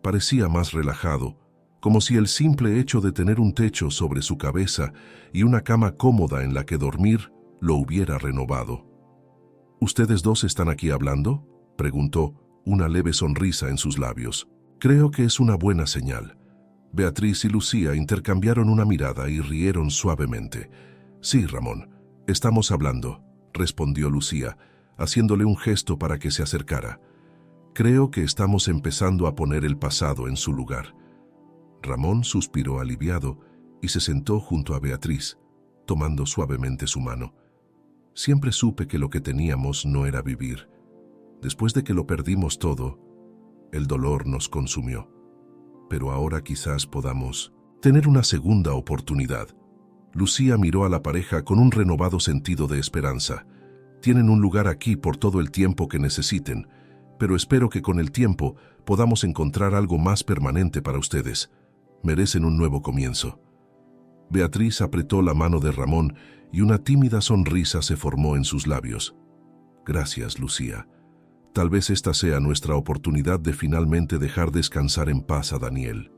Parecía más relajado, como si el simple hecho de tener un techo sobre su cabeza y una cama cómoda en la que dormir lo hubiera renovado. ¿Ustedes dos están aquí hablando?, preguntó, una leve sonrisa en sus labios. Creo que es una buena señal. Beatriz y Lucía intercambiaron una mirada y rieron suavemente. Sí, Ramón, estamos hablando, respondió Lucía, haciéndole un gesto para que se acercara. Creo que estamos empezando a poner el pasado en su lugar. Ramón suspiró aliviado y se sentó junto a Beatriz, tomando suavemente su mano. Siempre supe que lo que teníamos no era vivir. Después de que lo perdimos todo, el dolor nos consumió. Pero ahora quizás podamos tener una segunda oportunidad. Lucía miró a la pareja con un renovado sentido de esperanza. Tienen un lugar aquí por todo el tiempo que necesiten, pero espero que con el tiempo podamos encontrar algo más permanente para ustedes. Merecen un nuevo comienzo. Beatriz apretó la mano de Ramón y una tímida sonrisa se formó en sus labios. Gracias, Lucía. Tal vez esta sea nuestra oportunidad de finalmente dejar descansar en paz a Daniel.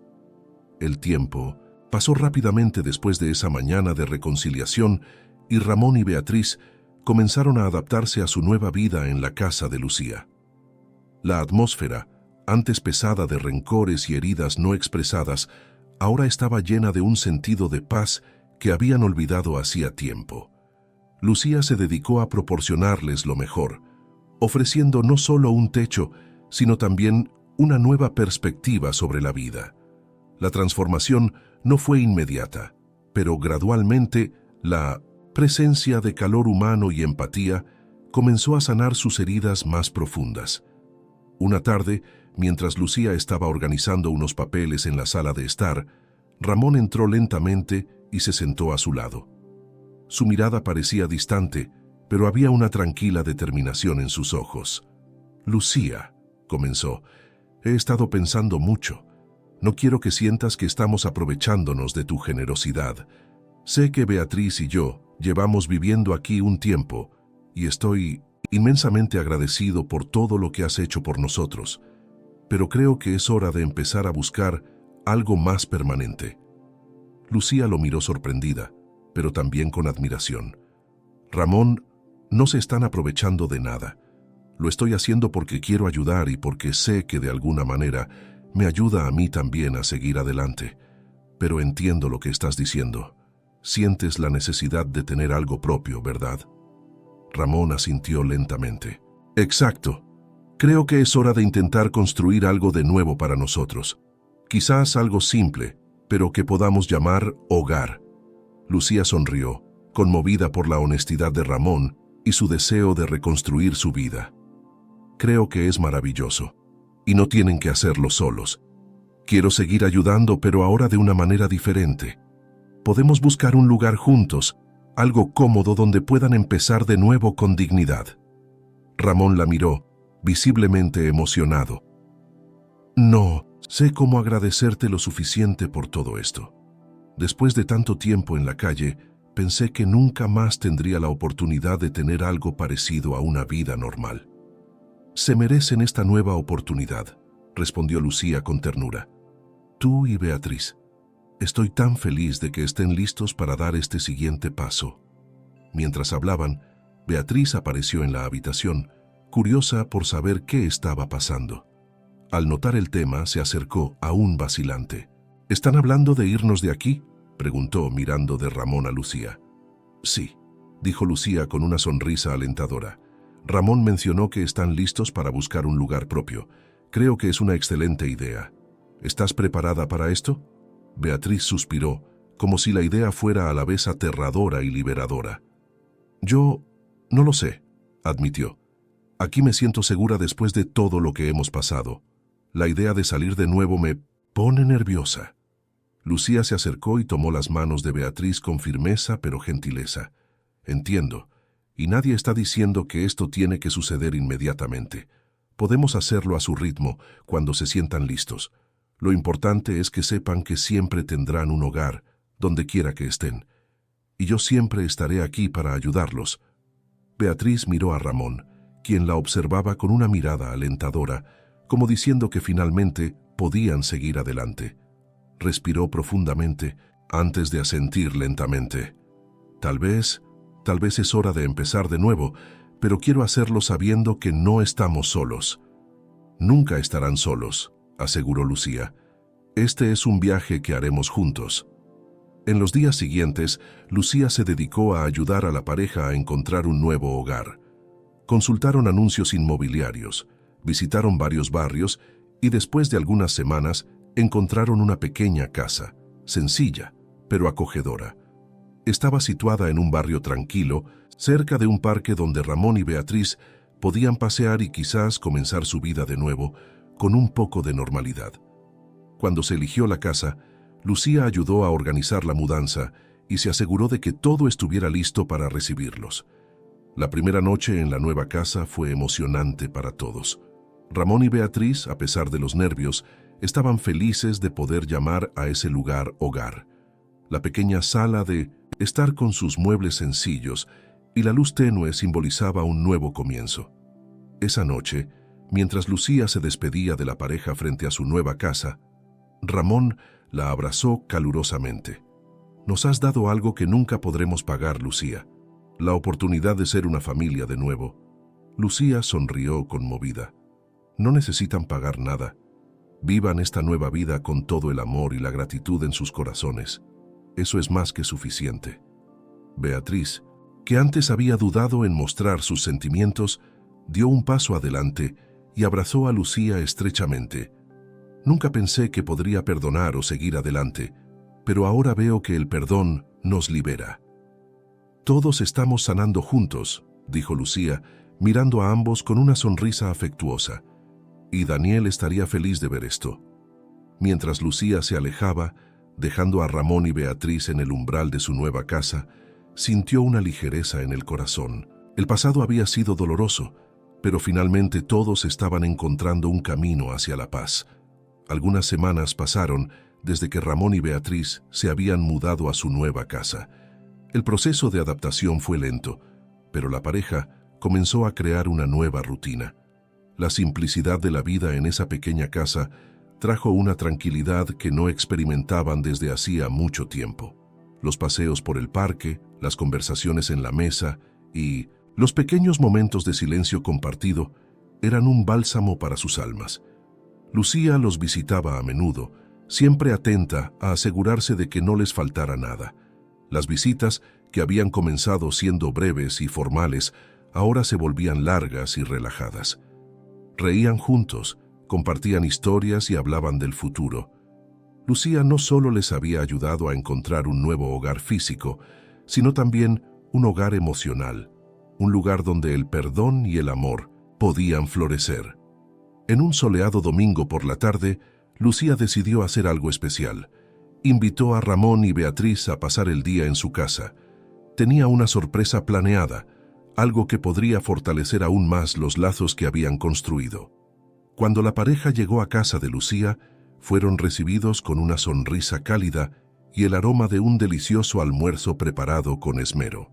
El tiempo pasó rápidamente después de esa mañana de reconciliación y Ramón y Beatriz comenzaron a adaptarse a su nueva vida en la casa de Lucía. La atmósfera, antes pesada de rencores y heridas no expresadas, ahora estaba llena de un sentido de paz que habían olvidado hacía tiempo. Lucía se dedicó a proporcionarles lo mejor, ofreciendo no solo un techo, sino también una nueva perspectiva sobre la vida. La transformación no fue inmediata, pero gradualmente la presencia de calor humano y empatía comenzó a sanar sus heridas más profundas. Una tarde, mientras Lucía estaba organizando unos papeles en la sala de estar, Ramón entró lentamente y se sentó a su lado. Su mirada parecía distante, pero había una tranquila determinación en sus ojos. Lucía, comenzó, he estado pensando mucho. No quiero que sientas que estamos aprovechándonos de tu generosidad. Sé que Beatriz y yo llevamos viviendo aquí un tiempo y estoy inmensamente agradecido por todo lo que has hecho por nosotros, pero creo que es hora de empezar a buscar algo más permanente. Lucía lo miró sorprendida, pero también con admiración. Ramón, no se están aprovechando de nada. Lo estoy haciendo porque quiero ayudar y porque sé que de alguna manera me ayuda a mí también a seguir adelante. Pero entiendo lo que estás diciendo. Sientes la necesidad de tener algo propio, ¿verdad? Ramón asintió lentamente. Exacto. Creo que es hora de intentar construir algo de nuevo para nosotros. Quizás algo simple, pero que podamos llamar hogar. Lucía sonrió, conmovida por la honestidad de Ramón y su deseo de reconstruir su vida. Creo que es maravilloso, y no tienen que hacerlo solos. Quiero seguir ayudando, pero ahora de una manera diferente. Podemos buscar un lugar juntos, algo cómodo donde puedan empezar de nuevo con dignidad. Ramón la miró, visiblemente emocionado. No sé cómo agradecerte lo suficiente por todo esto. Después de tanto tiempo en la calle, pensé que nunca más tendría la oportunidad de tener algo parecido a una vida normal. Se merecen esta nueva oportunidad, respondió Lucía con ternura. Tú y Beatriz. Estoy tan feliz de que estén listos para dar este siguiente paso. Mientras hablaban, Beatriz apareció en la habitación, curiosa por saber qué estaba pasando. Al notar el tema, se acercó, aún vacilante. ¿Están hablando de irnos de aquí?, preguntó mirando de Ramón a Lucía. Sí, dijo Lucía con una sonrisa alentadora. Ramón mencionó que están listos para buscar un lugar propio. Creo que es una excelente idea. ¿Estás preparada para esto? Beatriz suspiró, como si la idea fuera a la vez aterradora y liberadora. Yo no lo sé, admitió. Aquí me siento segura después de todo lo que hemos pasado. La idea de salir de nuevo me pone nerviosa. Lucía se acercó y tomó las manos de Beatriz con firmeza pero gentileza. Entiendo, y nadie está diciendo que esto tiene que suceder inmediatamente. Podemos hacerlo a su ritmo, cuando se sientan listos. Lo importante es que sepan que siempre tendrán un hogar, donde quiera que estén. Y yo siempre estaré aquí para ayudarlos. Beatriz miró a Ramón, quien la observaba con una mirada alentadora, como diciendo que finalmente podían seguir adelante. Respiró profundamente antes de asentir lentamente. Tal vez es hora de empezar de nuevo, pero quiero hacerlo sabiendo que no estamos solos. Nunca estarán solos, aseguró Lucía. Este es un viaje que haremos juntos. En los días siguientes, Lucía se dedicó a ayudar a la pareja a encontrar un nuevo hogar. Consultaron anuncios inmobiliarios, visitaron varios barrios y después de algunas semanas encontraron una pequeña casa, sencilla, pero acogedora. Estaba situada en un barrio tranquilo, cerca de un parque donde Ramón y Beatriz podían pasear y quizás comenzar su vida de nuevo con un poco de normalidad. Cuando se eligió la casa, Lucía ayudó a organizar la mudanza y se aseguró de que todo estuviera listo para recibirlos. La primera noche en la nueva casa fue emocionante para todos. Ramón y Beatriz, a pesar de los nervios, estaban felices de poder llamar a ese lugar hogar. La pequeña sala de estar con sus muebles sencillos y la luz tenue simbolizaba un nuevo comienzo. Esa noche, mientras Lucía se despedía de la pareja frente a su nueva casa, Ramón la abrazó calurosamente. «Nos has dado algo que nunca podremos pagar, Lucía. La oportunidad de ser una familia de nuevo». Lucía sonrió conmovida. «No necesitan pagar nada. Vivan esta nueva vida con todo el amor y la gratitud en sus corazones. Eso es más que suficiente». Beatriz, que antes había dudado en mostrar sus sentimientos, dio un paso adelante y abrazó a Lucía estrechamente. «Nunca pensé que podría perdonar o seguir adelante, pero ahora veo que el perdón nos libera». «Todos estamos sanando juntos», dijo Lucía, mirando a ambos con una sonrisa afectuosa. «Y Daniel estaría feliz de ver esto». Mientras Lucía se alejaba, dejando a Ramón y Beatriz en el umbral de su nueva casa, sintió una ligereza en el corazón. El pasado había sido doloroso, pero finalmente todos estaban encontrando un camino hacia la paz. Algunas semanas pasaron desde que Ramón y Beatriz se habían mudado a su nueva casa. El proceso de adaptación fue lento, pero la pareja comenzó a crear una nueva rutina. La simplicidad de la vida en esa pequeña casa trajo una tranquilidad que no experimentaban desde hacía mucho tiempo. Los paseos por el parque, las conversaciones en la mesa y los pequeños momentos de silencio compartido eran un bálsamo para sus almas. Lucía los visitaba a menudo, siempre atenta a asegurarse de que no les faltara nada. Las visitas, que habían comenzado siendo breves y formales, ahora se volvían largas y relajadas. Reían juntos, compartían historias y hablaban del futuro. Lucía no solo les había ayudado a encontrar un nuevo hogar físico, sino también un hogar emocional, un lugar donde el perdón y el amor podían florecer. En un soleado domingo por la tarde, Lucía decidió hacer algo especial. Invitó a Ramón y Beatriz a pasar el día en su casa. Tenía una sorpresa planeada, algo que podría fortalecer aún más los lazos que habían construido. Cuando la pareja llegó a casa de Lucía, fueron recibidos con una sonrisa cálida y el aroma de un delicioso almuerzo preparado con esmero.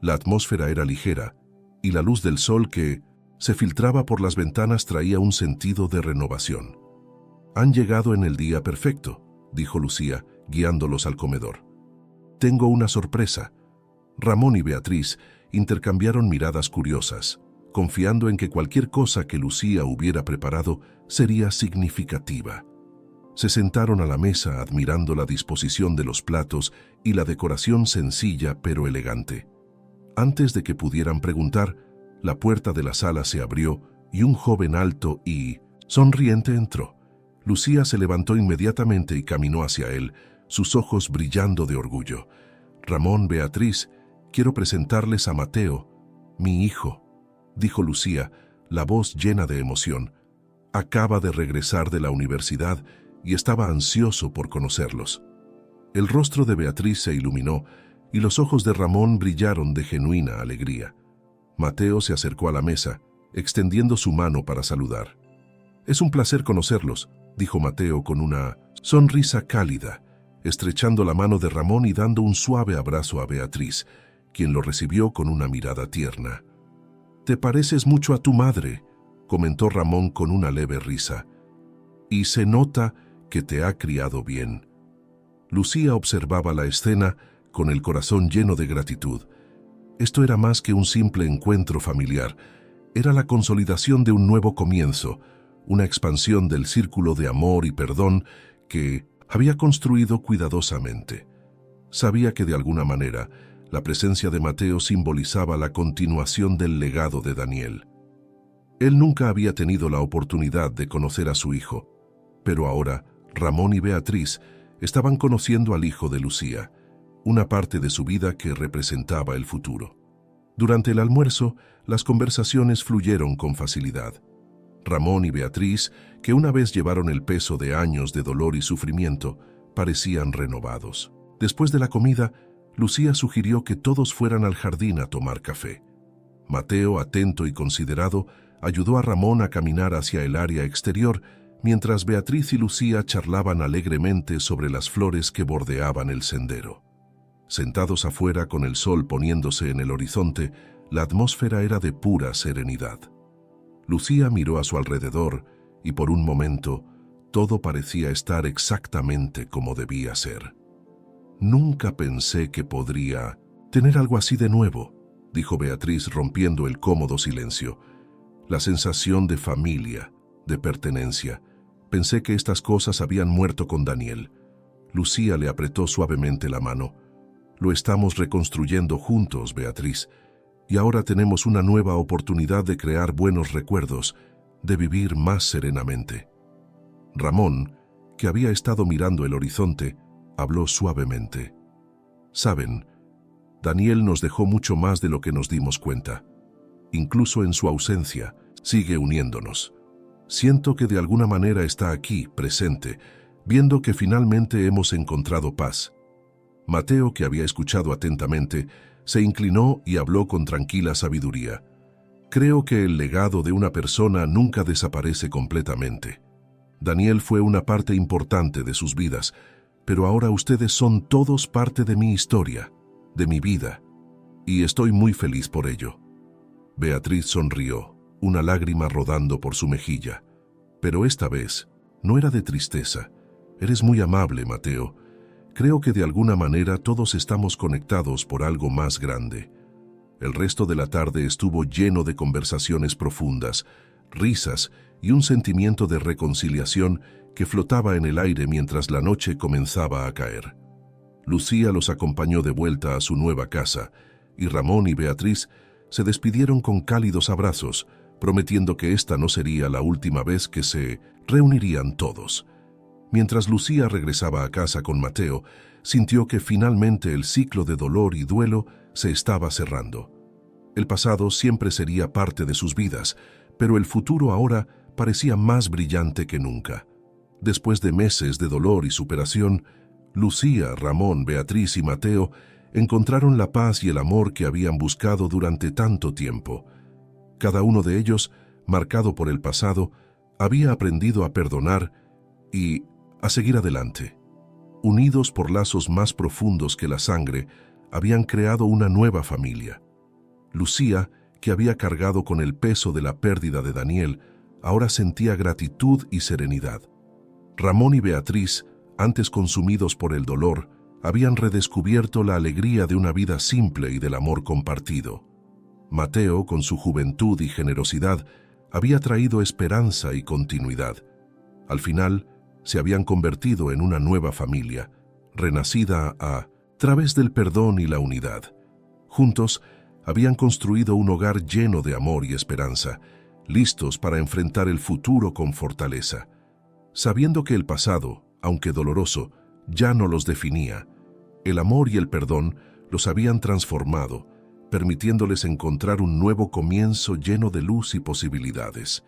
La atmósfera era ligera, y la luz del sol que se filtraba por las ventanas traía un sentido de renovación. «Han llegado en el día perfecto», dijo Lucía, guiándolos al comedor. «Tengo una sorpresa». Ramón y Beatriz intercambiaron miradas curiosas, confiando en que cualquier cosa que Lucía hubiera preparado sería significativa. Se sentaron a la mesa admirando la disposición de los platos y la decoración sencilla pero elegante. Antes de que pudieran preguntar, la puerta de la sala se abrió y un joven alto y sonriente entró. Lucía se levantó inmediatamente y caminó hacia él, sus ojos brillando de orgullo. «Ramón, Beatriz, quiero presentarles a Mateo, mi hijo», dijo Lucía, la voz llena de emoción. Acaba de regresar de la universidad y estaba ansioso por conocerlos. El rostro de Beatriz se iluminó y los ojos de Ramón brillaron de genuina alegría. Mateo se acercó a la mesa, extendiendo su mano para saludar. «Es un placer conocerlos», dijo Mateo con una sonrisa cálida, estrechando la mano de Ramón y dando un suave abrazo a Beatriz, quien lo recibió con una mirada tierna. «Te pareces mucho a tu madre», comentó Ramón con una leve risa. «Y se nota que te ha criado bien». Lucía observaba la escena con el corazón lleno de gratitud. Esto era más que un simple encuentro familiar. Era la consolidación de un nuevo comienzo, una expansión del círculo de amor y perdón que había construido cuidadosamente. Sabía que de alguna manera la presencia de Mateo simbolizaba la continuación del legado de Daniel. Él nunca había tenido la oportunidad de conocer a su hijo, pero ahora Ramón y Beatriz estaban conociendo al hijo de Lucía, una parte de su vida que representaba el futuro. Durante el almuerzo, las conversaciones fluyeron con facilidad. Ramón y Beatriz, que una vez llevaron el peso de años de dolor y sufrimiento, parecían renovados. Después de la comida, Lucía sugirió que todos fueran al jardín a tomar café. Mateo, atento y considerado, ayudó a Ramón a caminar hacia el área exterior, mientras Beatriz y Lucía charlaban alegremente sobre las flores que bordeaban el sendero. Sentados afuera con el sol poniéndose en el horizonte, la atmósfera era de pura serenidad. Lucía miró a su alrededor y por un momento todo parecía estar exactamente como debía ser. «Nunca pensé que podría tener algo así de nuevo», dijo Beatriz rompiendo el cómodo silencio. «La sensación de familia, de pertenencia. Pensé que estas cosas habían muerto con Daniel». Lucía le apretó suavemente la mano. «Lo estamos reconstruyendo juntos, Beatriz, y ahora tenemos una nueva oportunidad de crear buenos recuerdos, de vivir más serenamente». Ramón, que había estado mirando el horizonte, habló suavemente. «Saben, Daniel nos dejó mucho más de lo que nos dimos cuenta. Incluso en su ausencia, sigue uniéndonos. Siento que de alguna manera está aquí, presente, viendo que finalmente hemos encontrado paz». Mateo, que había escuchado atentamente, se inclinó y habló con tranquila sabiduría. «Creo que el legado de una persona nunca desaparece completamente. Daniel fue una parte importante de sus vidas, pero ahora ustedes son todos parte de mi historia, de mi vida, y estoy muy feliz por ello». Beatriz sonrió, una lágrima rodando por su mejilla. Pero esta vez no era de tristeza. «Eres muy amable, Mateo. Creo que de alguna manera todos estamos conectados por algo más grande». El resto de la tarde estuvo lleno de conversaciones profundas, risas y un sentimiento de reconciliación que flotaba en el aire mientras la noche comenzaba a caer. Lucía los acompañó de vuelta a su nueva casa, y Ramón y Beatriz se despidieron con cálidos abrazos, prometiendo que esta no sería la última vez que se reunirían todos. Mientras Lucía regresaba a casa con Mateo, sintió que finalmente el ciclo de dolor y duelo se estaba cerrando. El pasado siempre sería parte de sus vidas, pero el futuro ahora parecía más brillante que nunca. Después de meses de dolor y superación, Lucía, Ramón, Beatriz y Mateo encontraron la paz y el amor que habían buscado durante tanto tiempo. Cada uno de ellos, marcado por el pasado, había aprendido a perdonar y a seguir adelante. Unidos por lazos más profundos que la sangre, habían creado una nueva familia. Lucía, que había cargado con el peso de la pérdida de Daniel, ahora sentía gratitud y serenidad. Ramón y Beatriz, antes consumidos por el dolor, habían redescubierto la alegría de una vida simple y del amor compartido. Mateo, con su juventud y generosidad, había traído esperanza y continuidad. Al final, se habían convertido en una nueva familia, renacida a través del perdón y la unidad. Juntos, habían construido un hogar lleno de amor y esperanza, listos para enfrentar el futuro con fortaleza. Sabiendo que el pasado, aunque doloroso, ya no los definía, el amor y el perdón los habían transformado, permitiéndoles encontrar un nuevo comienzo lleno de luz y posibilidades.